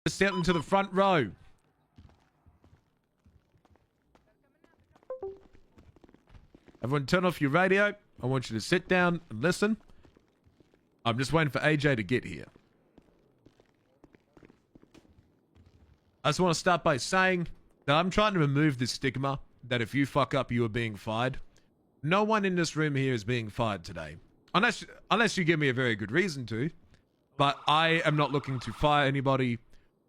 Sit into the front row. Everyone turn off your radio. I want you to sit down and listen. I'm just waiting for AJ to get here. I just want to start by saying that I'm trying to remove this stigma that if you fuck up, you are being fired. No one in this room here is being fired today. Unless you give me a very good reason to. But I am not looking to fire anybody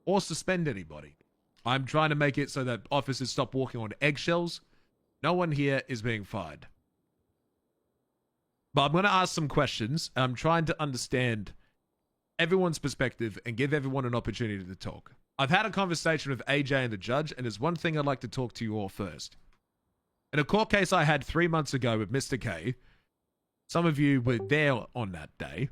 or suspend anybody. I'm trying to make it so that officers stop walking on eggshells. No one here is being fired. But I'm going to ask some questions, and I'm trying to understand everyone's perspective and give everyone an opportunity to talk. I've had a conversation with AJ and the judge, and there's one thing I'd like to talk to you all first. In a court case I had 3 months ago with Mr. K, some of you were there on that day.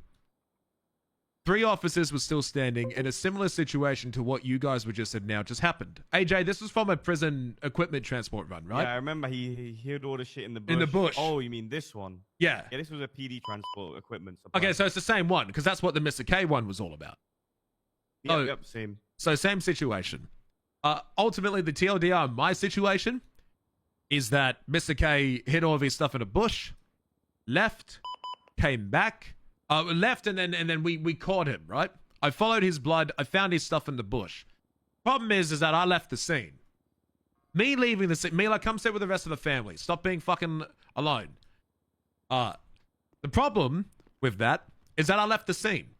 3 officers were still standing in a similar situation to what you guys were just said now just happened. AJ, this was from a prison equipment transport run, right? Yeah, I remember he hid all the shit in the bush. In the bush. Oh, you mean this one? Yeah. Yeah, this was a PD transport equipment supply. Okay, so it's the same one, because that's what the Mr. K one was all about. Yep, same. So same situation. Ultimately, the TLDR in my situation is that Mr. K hid all of his stuff in a bush, left, came back, left, and then we caught him, right? I followed his blood. I found his stuff in the bush. Problem is that I left the scene. Me leaving the scene. Me like, come sit with the rest of the family. Stop being fucking alone. The problem with that is that I left the scene.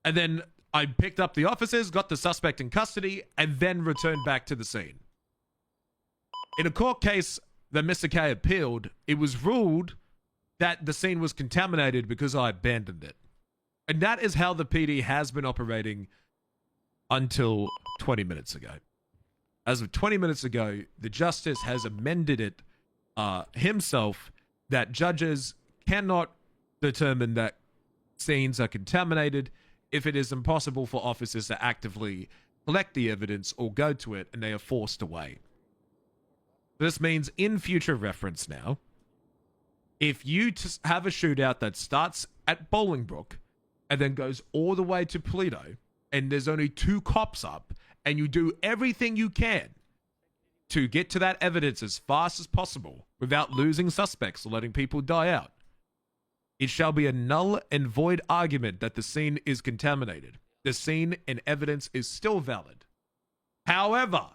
And then I picked up the officers, got the suspect in custody, and then returned back to the scene. In a court case that Mr. K appealed, it was ruled that the scene was contaminated because I abandoned it. And that is how the PD has been operating until 20 minutes ago. As of 20 minutes ago, the justice has amended it himself that judges cannot determine that scenes are contaminated if it is impossible for officers to actively collect the evidence or go to it and they are forced away. This means in future reference now, if you have a shootout that starts at Bolingbrook and then goes all the way to Paleto and there's only 2 cops up and you do everything you can to get to that evidence as fast as possible without losing suspects or letting people die out, it shall be a null and void argument that the scene is contaminated. The scene and evidence is still valid. However,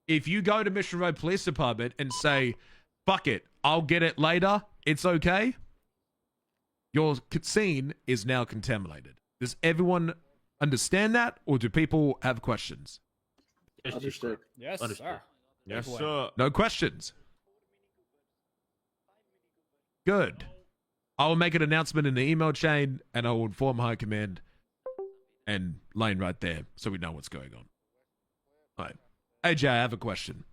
if you go to Mission Road Police Department and say, fuck it, I'll get it later, it's okay, your scene is now contaminated. Does everyone understand that, or do people have questions? Understood. Yes, Understood. sir. Yes, Big sir. No questions? Good. I will make an announcement in the email chain, and I will inform High Command and Lane right there, so we know what's going on. All right. AJ, I have a question.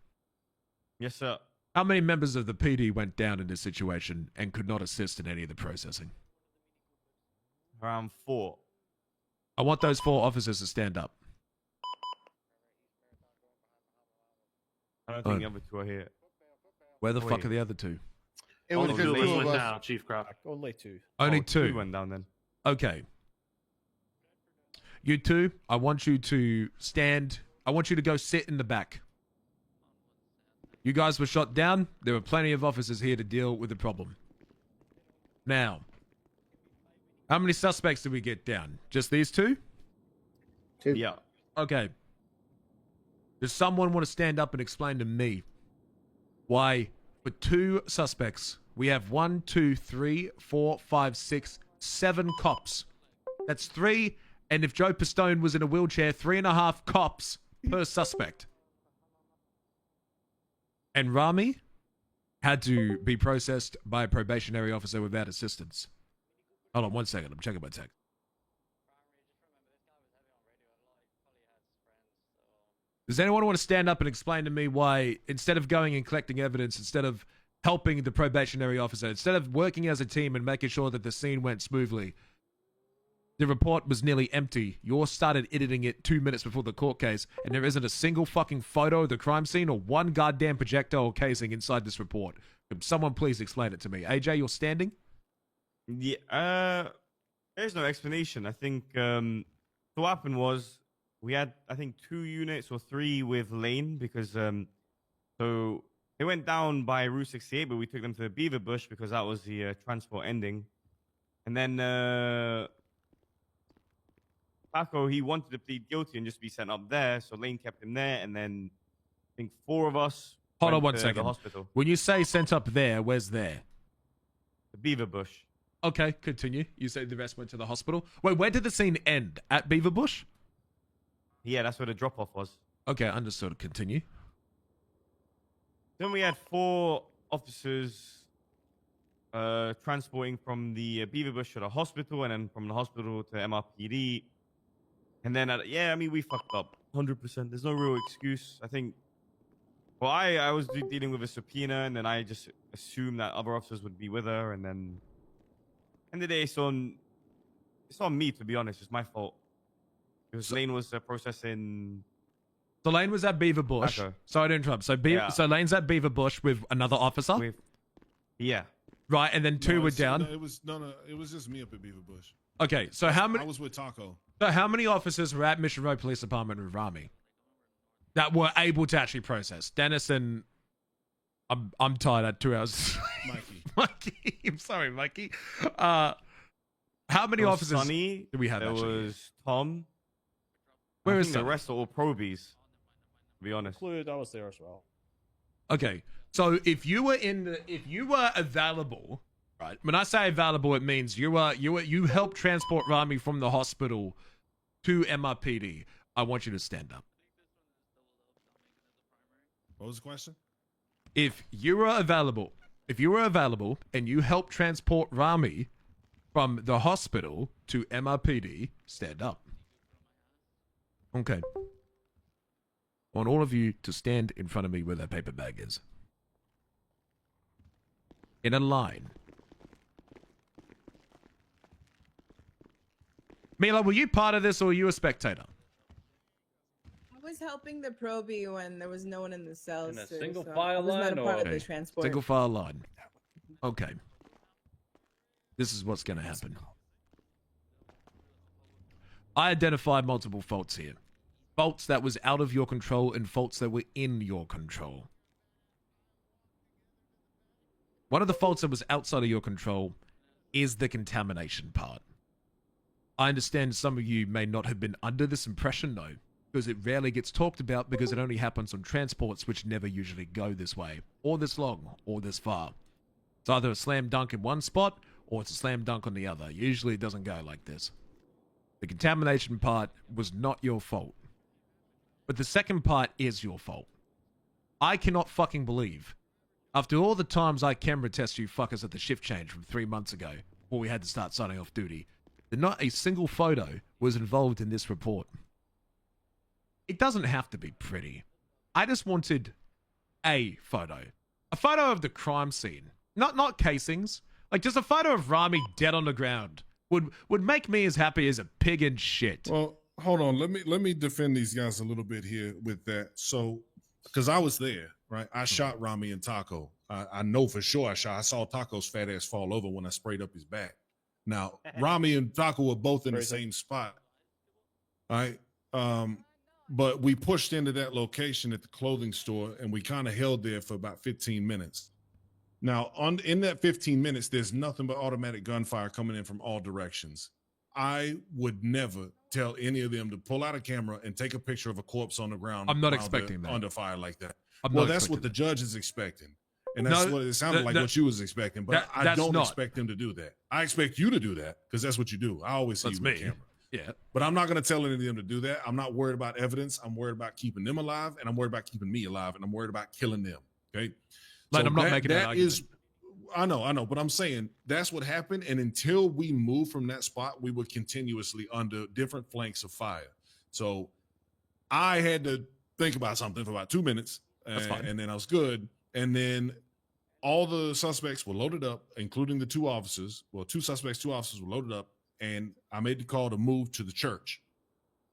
Yes, sir. How many members of the PD went down in this situation and could not assist in any of the processing? Around 4. I want those 4 officers to stand up. I don't think the other 2 are here. Where the Oh, fuck wait. are the other 2? It was Oh, just really? 2 of went us. down, Chief Crawford. Only 2. Only Oh, 2. went down then. Okay. You 2, I want you to stand. I want you to go sit in the back. You guys were shot down. There were plenty of officers here to deal with the problem. Now, how many suspects did we get down? Just these 2? 2. Yeah. Okay. Does someone want to stand up and explain to me why for 2 suspects we have 1, 2, 3, 4, 5, 6, 7 cops? That's 3, and if Joe Pistone was in a wheelchair, 3.5 cops per suspect. And Rami had to be processed by a probationary officer without assistance. Hold on 1 second. I'm checking my text. Does anyone want to stand up and explain to me why, instead of going and collecting evidence, instead of helping the probationary officer, instead of working as a team and making sure that the scene went smoothly, the report was nearly empty. You all started editing it 2 minutes before the court case, and there isn't a single fucking photo of the crime scene or one goddamn projectile casing inside this report. Can someone please explain it to me? AJ, you're standing? Yeah. There's no explanation. I think what happened was we had, I think, 2 units or 3 with Lane because so they went down by Route 68, but we took them to the Beaver Bush because that was the transport ending. And then Paco, he wanted to plead guilty and just be sent up there, so Lane kept him there, and then I think 4 of us Hold on went one to second. the hospital. When you say sent up there, where's there? The Beaver Bush. Okay, continue. You say the rest went to the hospital. Wait, where did the scene end? At Beaver Bush? Yeah, that's where the drop-off was. Okay, understood. Continue. Then we had 4 officers transporting from the Beaver Bush to the hospital, and then from the hospital to MRPD. And then, yeah, I mean, we fucked up 100%. There's no real excuse. I think, well, I was dealing with a subpoena, and then I just assumed that other officers would be with her, and then, end of the day, it's on me, to be honest. It's my fault. Because Lane was processing. So Lane was at Beaver Bush. Okay. Sorry to interrupt. So so Lane's at Beaver Bush with another officer? Yeah. Right, and then 2 were down? It was just me up at Beaver Bush. Okay, so how many... I was with Taco. So how many officers were at Mission Road Police Department with Rami that were able to actually process? Dennis and... I'm tired at 2 hours. Mikey. Mikey. I'm sorry, Mikey. How many officers Sonny, do we have there actually? was Tom. Where I is think the Sonny? rest are all probies, to be honest. I was there as well. Okay, so if you were available, right? When I say available, it means you helped transport Rami from the hospital to MRPD. I want you to stand up. What was the question? If you were available and you helped transport Rami from the hospital to MRPD, stand up. Okay. I want all of you to stand in front of me where that paper bag is. In a line. Mila, were you part of this or were you a spectator? I was helping the probie when there was no one in the cells. In a too, single so file I was line not a part or- of the Okay. transport. Single file line. Okay. This is what's going to happen. I identified multiple faults here. Faults that was out of your control and faults that were in your control. One of the faults that was outside of your control is the contamination part. I understand some of you may not have been under this impression, though, because it rarely gets talked about because it only happens on transports which never usually go this way, or this long, or this far. It's either a slam dunk in one spot, or it's a slam dunk on the other. Usually it doesn't go like this. The contamination part was not your fault. But the second part is your fault. I cannot fucking believe, after all the times I camera test you fuckers at the shift change from 3 months ago, before we had to start signing off duty, that not a single photo was involved in this report. It doesn't have to be pretty. I just wanted a photo. A photo of the crime scene. Not casings. Like just a photo of Rami dead on the ground would make me as happy as a pig in shit. Well, hold on. Let me defend these guys a little bit here with that. So, because I was there, right? I shot Rami and Taco. I know for sure I saw Taco's fat ass fall over when I sprayed up his back. Now, Rami and Taco were both in the same spot. All right. But we pushed into that location at the clothing store and we kind of held there for about 15 minutes. Now, in that 15 minutes, there's nothing but automatic gunfire coming in from all directions. I would never tell any of them to pull out a camera and take a picture of a corpse on the ground. I'm not while expecting they're that. Under fire like that. I'm Well, not that's what expecting the judge is expecting. And that's No, what it sounded like what you was expecting. But I that's don't not. expect them to do that. I expect you to do that because that's what you do. I always see That's you with me. the camera. Yeah. But I'm not going to tell any of them to do that. I'm not worried about evidence. I'm worried about keeping them alive, and I'm worried about keeping me alive, and I'm worried about killing them. Okay. Like, I'm not making that argument. I know, but I'm saying that's what happened. And until we move from that spot, we were continuously under different flanks of fire. So I had to think about something for about 2 minutes, and then I was good. And then all the suspects were loaded up, including the 2 officers. Well, 2 suspects, 2 officers were loaded up. And I made the call to move to the church.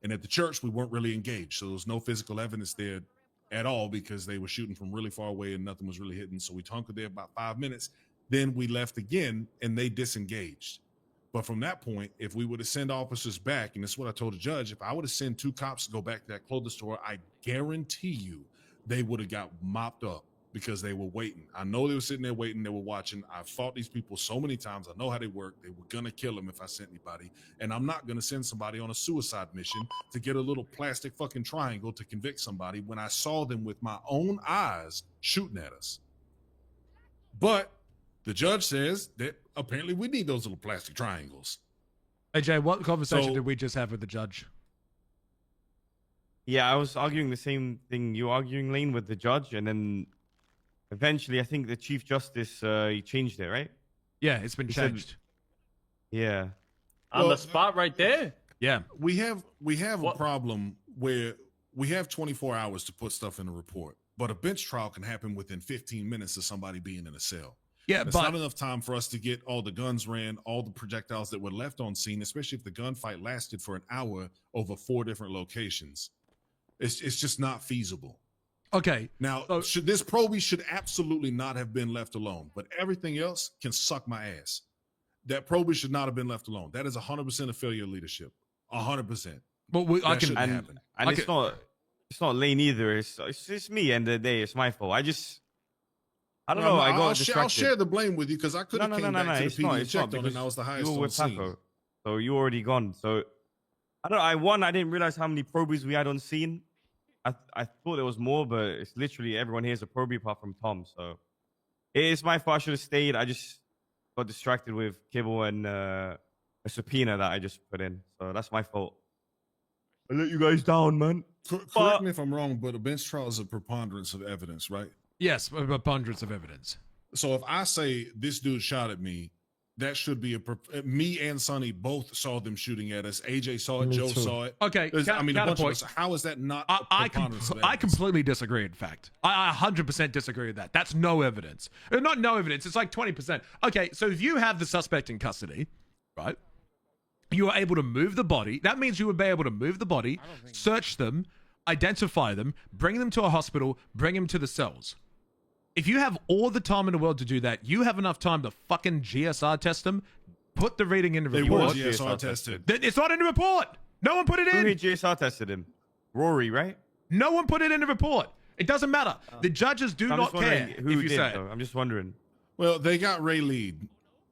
And at the church, we weren't really engaged. So there was no physical evidence there at all because they were shooting from really far away and nothing was really hitting. So we hunkered there about 5 minutes. Then we left again and they disengaged. But from that point, if we were to send officers back, and this is what I told the judge, if I were to send 2 cops to go back to that clothing store, I guarantee you they would have got mopped up because they were waiting. I know they were sitting there waiting. They were watching. I've fought these people so many times. I know how they work. They were going to kill them if I sent anybody. And I'm not going to send somebody on a suicide mission to get a little plastic fucking triangle to convict somebody when I saw them with my own eyes shooting at us. But the judge says that apparently we need those little plastic triangles. AJ, what conversation So- did we just have with the judge? Yeah, I was arguing the same thing you're arguing, Lane, with the judge, and then eventually, I think the Chief Justice he changed it, right? Yeah, it's been He said- changed. Yeah. On Well, the spot right there. Yeah. We have a What- problem where we have 24 hours to put stuff in a report, but a bench trial can happen within 15 minutes of somebody being in a cell. Yeah, It's but not enough time for us to get all the guns ran, all the projectiles that were left on scene, especially if the gunfight lasted for an hour over 4 different locations. It's just not feasible. okay. Now, So- this probie should absolutely not have been left alone, but everything else can suck my ass. That probie should not have been left alone. That is 100% a failure of leadership. 100%. But I That can shouldn't And, happen. and Okay. it's not Lane either. It's me. End of the day, it's my fault. I don't No, know. I got I'll distracted. share the blame with you because I could have came back to the It's PD not. and It's not checked on it, because and I was the you highest were on with scene. Paco, so you already gone. So I don't. I didn't realize how many probies we had on scene. I thought there was more, but it's literally everyone here is a probie apart from Tom. So it's my fault. I should have stayed. I just got distracted with Kibble and a subpoena that I just put in. So that's my fault. I let you guys down, man. Correct me if I'm wrong, but a bench trial is a preponderance of evidence, right? yes, abundance of evidence. So if I say this dude shot at me, that should be me and Sonny both saw them shooting at us. AJ saw it, Me Joe too. saw it. Okay, There's- I mean, a bunch of counterpoint. us. How is that not a I preponderance of I evidence? completely disagree. In fact, I 100% disagree with that. That's no evidence. Not no evidence. It's like 20%. Okay, so if you have the suspect in custody, right? You are able to move the body. That means you would be able to move the body, search them, identify them, bring them to a hospital, bring them to the cells. If you have all the time in the world to do that, you have enough time to fucking GSR test them, put the reading in the They were report. GSR tested. It's not in the report. No one put it Who in. here GSR tested him? Rory, right? No one put it in the report. It doesn't matter. The judges do I'm not just wondering care who if you did, say it. though. I'm just wondering. Well, they got Ray Lead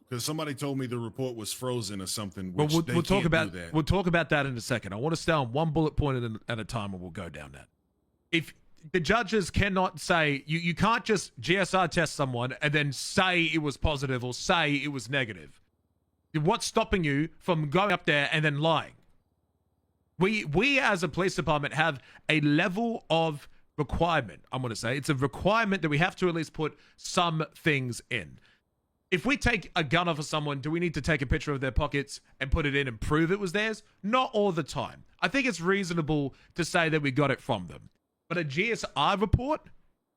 because somebody told me the report was frozen or something. But Which we'll, they we'll talk can't do about that. we'll talk about that in a second. I want to stay on one bullet point at a time, and we'll go down that. If the judges cannot say you can't just GSR test someone and then say it was positive or say it was negative. What's stopping you from going up there and then lying? We as a police department have a level of requirement. I'm going to say it's a requirement that we have to at least put some things in. If we take a gun off of someone, do we need to take a picture of their pockets and put it in and prove it was theirs? Not all the time. I think it's reasonable to say that we got it from them. But a GSR report,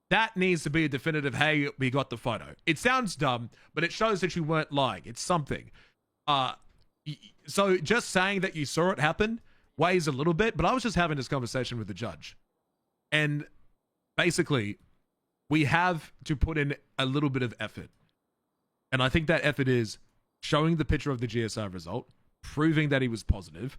that needs to be a definitive, hey, we got the photo. It sounds dumb, but it shows that you weren't lying. It's something. So just saying that you saw it happen weighs a little bit, but I was just having this conversation with the judge. And basically, we have to put in a little bit of effort. And I think that effort is showing the picture of the GSR result, proving that he was positive.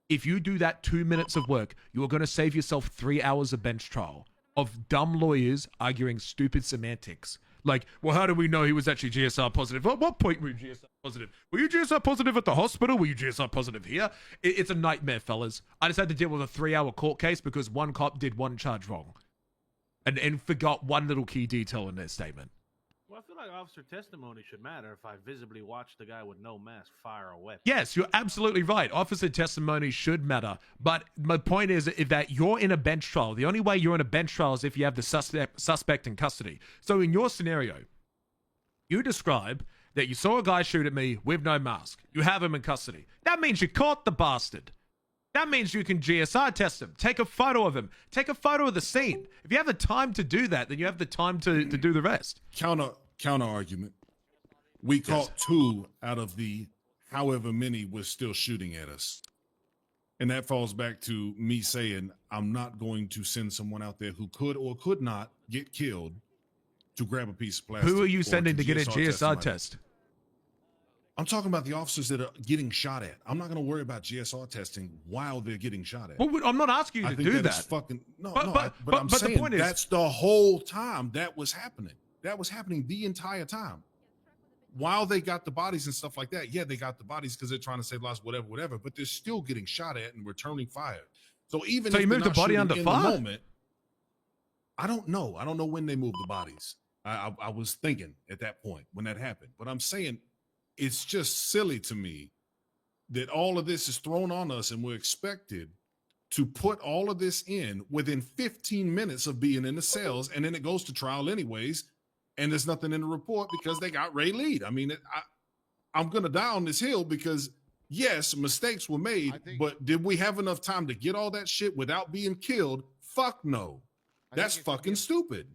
If you do that 2 minutes of work, you are going to save yourself 3 hours of bench trial of dumb lawyers arguing stupid semantics. Like, well, how do we know he was actually GSR positive? At what point were you GSR positive? Were you GSR positive at the hospital? Were you GSR positive here? It's a nightmare, fellas. I just had to deal with a 3-hour court case because one cop did one charge wrong and forgot one little key detail in their statement. Well, I feel like officer testimony should matter if I visibly watched the guy with no mask fire a weapon. Yes, you're absolutely right. Officer testimony should matter. But my point is that you're in a bench trial. The only way you're in a bench trial is if you have the suspect in custody. So in your scenario, you describe that you saw a guy shoot at me with no mask. You have him in custody. That means you caught the bastard. That means you can GSR test him. Take a photo of him. Take a photo of the scene. If you have the time to do that, then you have the time to do the rest. Counter argument. We caught 2 out of the however many was still shooting at us. And that falls back to me saying, I'm not going to send someone out there who could or could not get killed to grab a piece of plastic. Who are you or sending to get a GSR GSR somebody. test? I'm talking about the officers that are getting shot at. I'm not going to worry about GSR testing while they're getting shot at. Well, I'm not asking you I to think do that is that. fucking no, But- no. but- But I'm but the saying point is- that's the whole time that was happening. That was happening the entire time. While they got the bodies and stuff like that, yeah, they got the bodies because they're trying to save lives, whatever. But they're still getting shot at and returning fire. So even So if you they're moved the not body shooting under in fire? the moment, I don't know. I don't know when they moved the bodies. I was thinking at that point when that happened. But I'm saying it's just silly to me that all of this is thrown on us and we're expected to put all of this in within 15 minutes of being in the cells, and then it goes to trial anyways, and there's nothing in the report because they got Ray Lead. I mean, I'm going to die on this hill because, yes, mistakes were made, but did we have enough time to get all that shit without being killed? Fuck no. That's fucking stupid.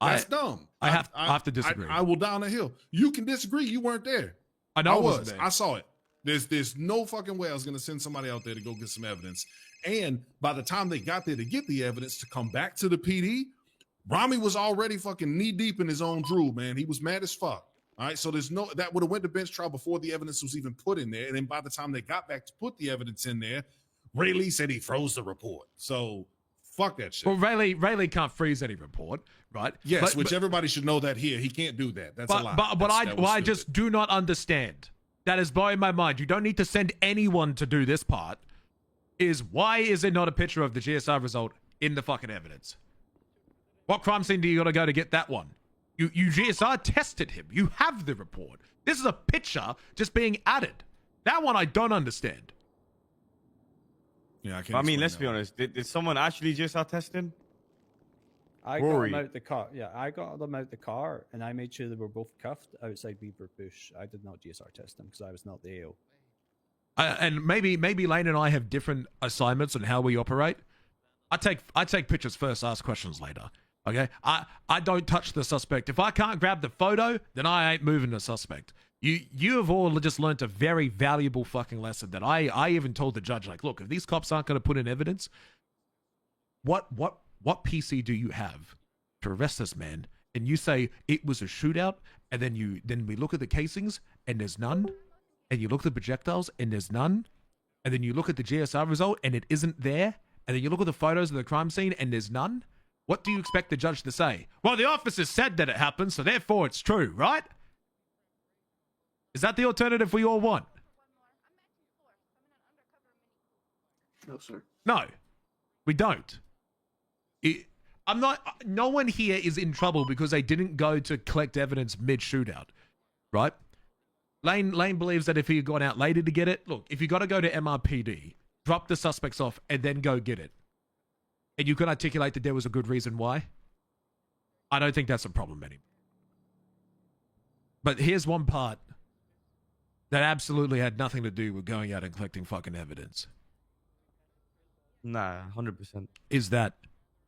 That's dumb. I have to disagree. I will die on the hill. You can disagree. You weren't there. I know I I wasn't was. there. I saw it. There's no fucking way I was going to send somebody out there to go get some evidence. And by the time they got there to get the evidence to come back to the PD, Rami was already fucking knee deep in his own drool, man. He was mad as fuck. All right. So that would have went to bench trial before the evidence was even put in there. And then by the time they got back to put the evidence in there, Ray Lee said he froze the report. So fuck that shit. Well, Ray Lee can't freeze any report, right? Yes, which everybody should know that here. He can't do that. That's a lie. But That was I stupid. just do not understand. That is blowing my mind. You don't need to send anyone to do this part. Why is there not a picture of the GSR result in the fucking evidence? What crime scene do you got to go to get that one? You GSR tested him. You have the report. This is a picture just being added. That one I don't understand. Yeah, I can't. I mean, explain let's that be one. honest. Did someone actually just start testing? I got Rory. them out the car. Yeah, I got them out the car, and I made sure they were both cuffed outside Beaver Bush. I did not GSR test them because I was not the AO. And maybe Lane and I have different assignments on how we operate. I take pictures first, ask questions later. Okay, I don't touch the suspect. If I can't grab the photo, then I ain't moving the suspect. You have all just learnt a very valuable fucking lesson that I even told the judge, like, look, if these cops aren't going to put in evidence, what PC do you have to arrest this man? And you say it was a shootout, and then we look at the casings and there's none, and you look at the projectiles and there's none, and then you look at the GSR result and it isn't there, and then you look at the photos of the crime scene and there's none. What do you expect the judge to say? Well, the officer said that it happened, so therefore it's true, right? Is that the alternative we all want? No, sir. No, we don't. No one here is in trouble because they didn't go to collect evidence mid-shootout, right? Lane believes that if he had gone out later to get it, look, if you got to go to MRPD, drop the suspects off and then go get it, and you can articulate that there was a good reason why, I don't think that's a problem anymore. But here's one part that absolutely had nothing to do with going out and collecting fucking evidence. Nah, 100%. Is that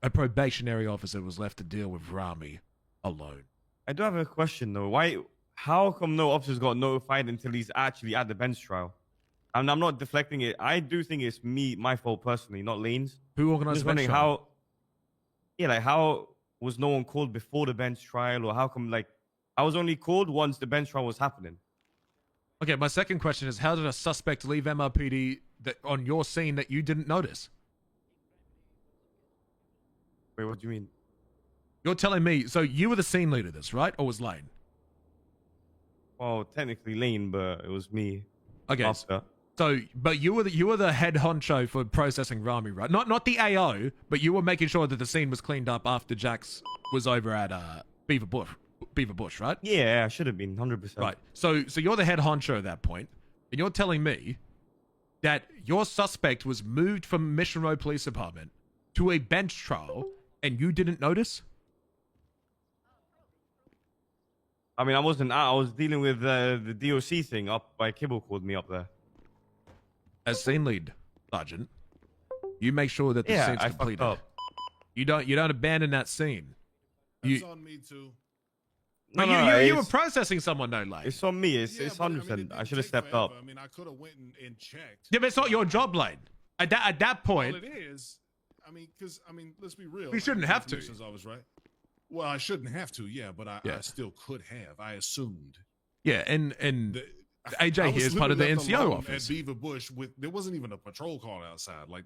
a probationary officer was left to deal with Rami alone. I do have a question though. How come no officers got notified until he's actually at the bench trial? And I'm not deflecting it. I do think it's my fault personally, not Lane's. Who I'm organized just the bench wondering trial? how was no one called before the bench trial, or how come I was only called once the bench trial was happening? Okay, my second question is, how did a suspect leave MRPD on your scene that you didn't notice? Wait, what do you mean? You're telling me, so you were the scene leader of this, right? Or was Lane? Well, technically Lane, but it was me. Okay. After. So, but you were the head honcho for processing Rami, right? Not the AO, but you were making sure that the scene was cleaned up after Jax was over at Beaver Bush, right? Yeah, I should have been 100%. Right. So you're the head honcho at that point, and you're telling me that your suspect was moved from Mission Road Police Department to a bench trial, and you didn't notice? I mean, I wasn't out. I was dealing with the DOC thing up by Kibble called me up there. As scene lead, Sergeant, you make sure that the scene's I fucked completed. up. You don't abandon that scene. That's on me too. No, you were processing someone, no, Lane. It's on me. It's Yeah, but, 100%. I it should have didn't stepped take up. forever. I mean, I could have went and checked. Yeah, but it's not your job, Lane. At that point, All it is, let's be real. We shouldn't have to. Commissioner's always right. Well, I shouldn't have to, yeah, but I Yeah. still could have. I assumed. yeah, and AJ I here was is part of the literally left NCO alone office. at Beaver Bush. There wasn't even a patrol car outside. Like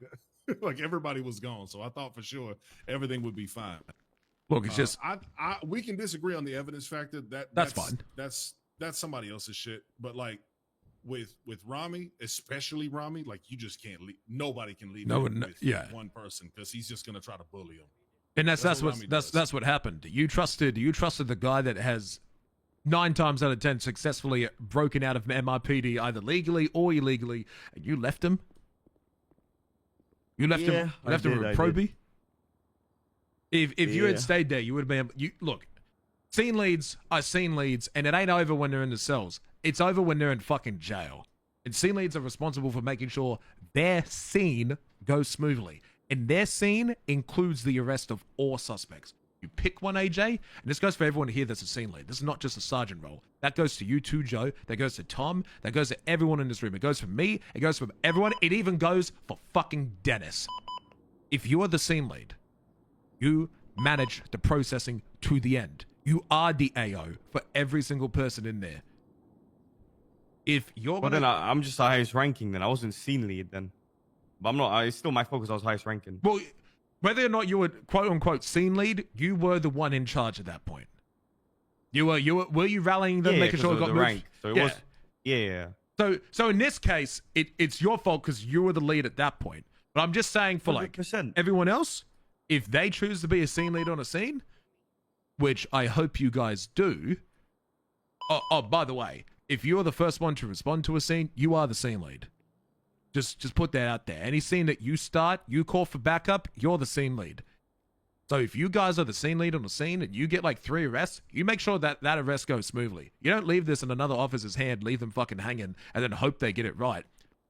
like everybody was gone. So I thought for sure everything would be fine. Look, it's just we can disagree on the evidence factor. That's fine. That's somebody else's shit. But like with Rami, especially Rami, like you just can't leave. Nobody can leave with one person because he's just gonna try to bully him. and that's what Rami does. that's what happened. You trusted the guy that has 9 times out of 10 successfully broken out of MRPD either legally or illegally, and you left him. You left him. You left him with Proby. If you had stayed there, you would have been. Look, scene leads are scene leads, and it ain't over when they're in the cells. It's over when they're in fucking jail. And scene leads are responsible for making sure their scene goes smoothly, and their scene includes the arrest of all suspects. You pick one, AJ, and this goes for everyone here that's a scene lead. This is not just a sergeant role. That goes to you too, Joe. That goes to Tom. That goes to everyone in this room. It goes for me. It goes for everyone. It even goes for fucking Dennis. If you are the scene lead, you manage the processing to the end. You are the AO for every single person in there. If you're Well, then I'm just the highest ranking. Then I wasn't scene lead then, but I'm not. It's still my focus. I was highest ranking. Well, whether or not you were quote unquote scene lead, you were the one in charge at that point. Were you rallying them, making sure it got moved? Rank. So it was. Yeah. So in this case, it's your fault because you were the lead at that point. But I'm just saying for 100%. everyone else, if they choose to be a scene lead on a scene, which I hope you guys do. Oh, by the way, if you're the first one to respond to a scene, you are the scene lead. Just put that out there. Any scene that you start, you call for backup, you're the scene lead. So if you guys are the scene lead on a scene and you get like 3 arrests, you make sure that arrest goes smoothly. You don't leave this in another officer's hand, leave them fucking hanging, and then hope they get it right.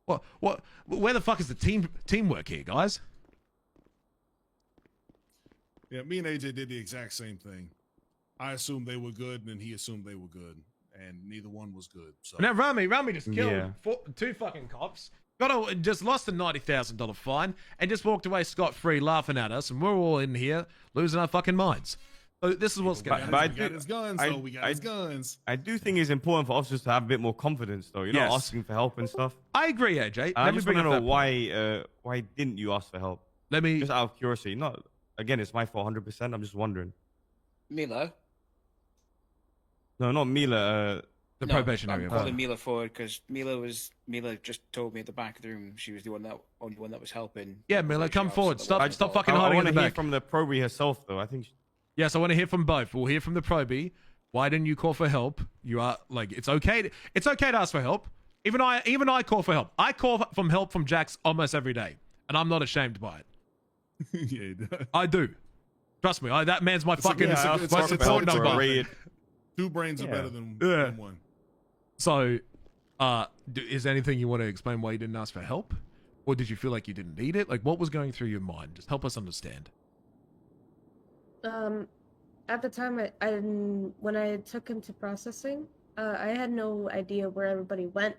What? Where the fuck is the teamwork here, guys? Yeah, me and AJ did the exact same thing. I assumed they were good, and then he assumed they were good, and neither one was good. So now Rami just killed 2 fucking cops. Just lost a $90,000 fine and just walked away scot-free laughing at us, and we're all in here losing our fucking minds. So this is what's going on. We got his guns. I do think it's important for officers to have a bit more confidence, though. You're not asking for help and stuff. I agree, AJ. I just want to know why didn't you ask for help? Let me just out of curiosity. Not again, it's my fault 100%. I'm just wondering. Mila. No, not Mila. The probationary. I'm calling Mila forward because Mila just told me at the back of the room she was the only one that was helping. Yeah, Mila, come forward. Stop fucking I hiding in the want to hear back. from the probie herself, though. I think. Yes, I want to hear from both. We'll hear from the probie. Why didn't you call for help? You are like, it's okay. It's okay to ask for help. Even I call for help. I call for help from Jax almost every day, and I'm not ashamed by it. Yeah, I do. Trust me. That man's my fucking. It's support number. 2 brains are better than one. So, is there anything you want to explain why you didn't ask for help? Or did you feel like you didn't need it? Like, what was going through your mind? Just help us understand. At the time, I didn't, when I took him to processing, I had no idea where everybody went.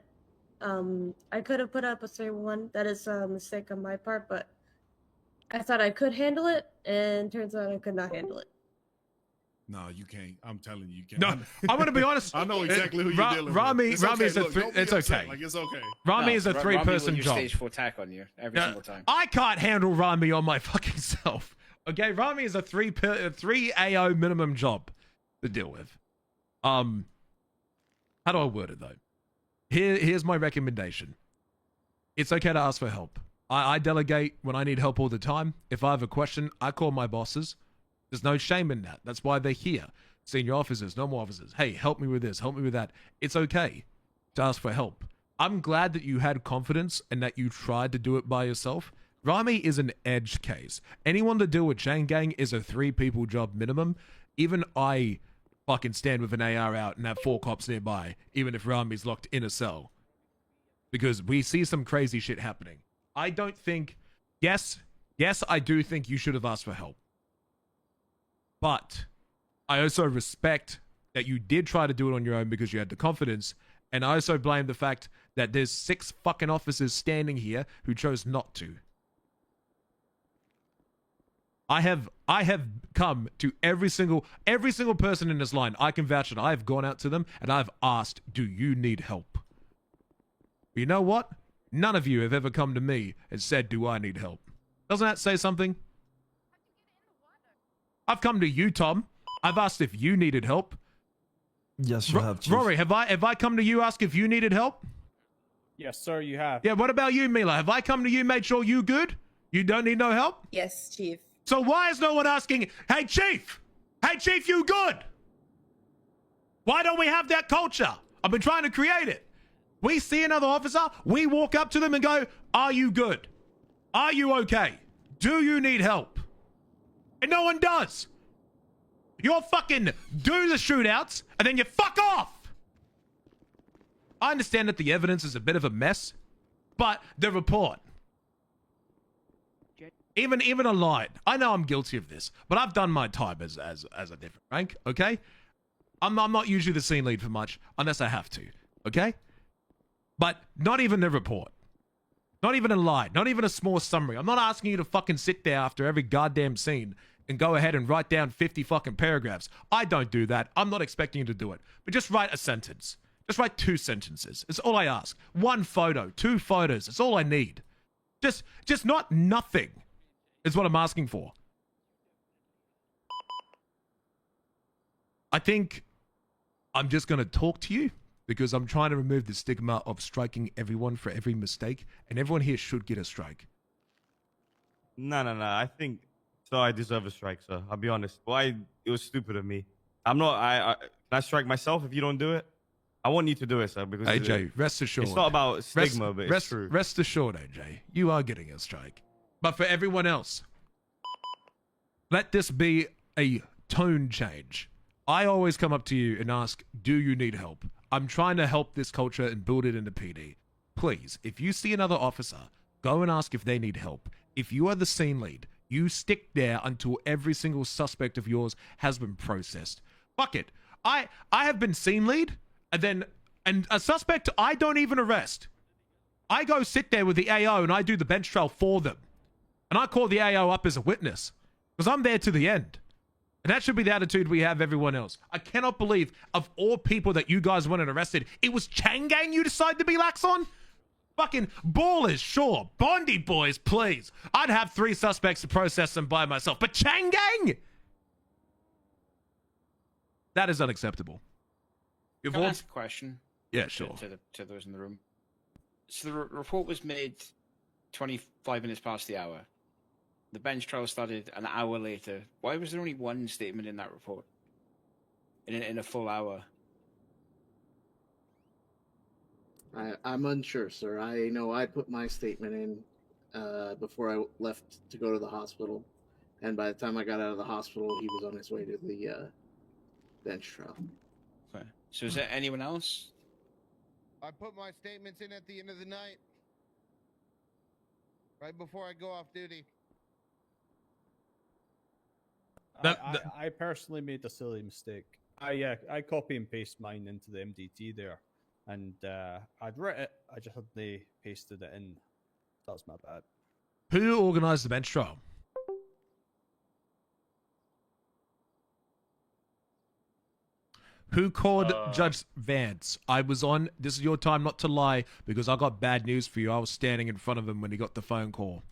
I could have put up a stable one. That is a mistake on my part, but I thought I could handle it, and turns out I could not handle it. No, you can't. I'm telling you, you can't. No, I'm going to be honest. I know exactly who you're dealing with. Rami is a Look, three. don't be It's upset. okay. Like it's okay. Rami is a 3-person job. Stage 4 attack on you every single time. I can't handle Rami on my fucking self. Okay, Rami is a 3 AO minimum job to deal with. How do I word it though? Here's my recommendation. It's okay to ask for help. I delegate when I need help all the time. If I have a question, I call my bosses. There's no shame in that. That's why they're here. Senior officers, normal officers. Hey, help me with this. Help me with that. It's okay to ask for help. I'm glad that you had confidence and that you tried to do it by yourself. Rami is an edge case. Anyone to deal with chain gang is a 3-people job minimum. Even I fucking stand with an AR out and have 4 cops nearby, even if Rami's locked in a cell. Because we see some crazy shit happening. I don't think... Yes, I do think you should have asked for help. But I also respect that you did try to do it on your own because you had the confidence. And I also blame the fact that there's 6 fucking officers standing here who chose not to. I have come to every single person in this line. I can vouch that I have gone out to them and I've asked, do you need help? But you know what? None of you have ever come to me and said, do I need help? Doesn't that say something? I've come to you, Tom. I've asked if you needed help. Yes, you have, Chief. Rory, have I come to you, ask if you needed help? Yes, sir, you have. Yeah, what about you, Mila? Have I come to you, made sure you good? You don't need no help? Yes, Chief. So why is no one asking, hey, Chief! Hey, Chief, you good? Why don't we have that culture? I've been trying to create it. We see another officer, we walk up to them and go, are you good? Are you okay? Do you need help? And no one does. You're fucking do the shootouts and then you fuck off. I understand that the evidence is a bit of a mess, but the report, even a lie. I know I'm guilty of this, but I've done my time as a different rank. Okay, I'm not usually the scene lead for much unless I have to. Okay, but not even the report, not even a lie, not even a small summary. I'm not asking you to fucking sit there after every goddamn scene and go ahead and write down 50 fucking paragraphs. I don't do that. I'm not expecting you to do it, but just write a sentence. Just write 2 sentences. It's all I ask. 1 photo, 2 photos. It's all I need. Just not nothing is what I'm asking for. I think I'm just going to talk to you because I'm trying to remove the stigma of striking everyone for every mistake, and everyone here should get a strike. No. I think so. I deserve a strike, sir. I'll be honest. Why? It was stupid of me. I'm not. Can I strike myself if you don't do it? I want you to do it, sir. Because AJ, rest assured. It's not about stigma, but it's true. Rest assured, AJ, you are getting a strike. But for everyone else, let this be a tone change. I always come up to you and ask, do you need help? I'm trying to help this culture and build it into PD. Please, if you see another officer, go and ask if they need help. If you are the scene lead, you stick there until every single suspect of yours has been processed. Fuck it. I have been scene lead, and a suspect I don't even arrest. I go sit there with the AO and I do the bench trial for them. And I call the AO up as a witness because I'm there to the end. And that should be the attitude we have everyone else. I cannot believe, of all people that you guys wanted arrested, it was Changang you decided to be lax on? Fucking ballers, sure. Bondi boys, please. I'd have 3 suspects to process them by myself. But Changang? That is unacceptable. Can I ask a question? Yeah, sure. To those in the room. So the report was made 25 minutes past the hour. The bench trial started an hour later. Why was there only 1 statement in that report? In a full hour? I'm unsure, sir. I know I put my statement in before I left to go to the hospital. And by the time I got out of the hospital, he was on his way to the bench trial. Okay. So is there anyone else? I put my statements in at the end of the night. Right before I go off duty. I personally made a silly mistake. I copy and paste mine into the MDT there, and I'd written it. I just hadn't pasted it in. That was my bad. Who organised the bench trial? Who called Judge Vance? I was on. This is your time not to lie because I got bad news for you. I was standing in front of him when he got the phone call.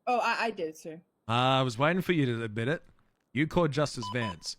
Oh, I did, sir. I was waiting for you to admit it. You called Justice Vance.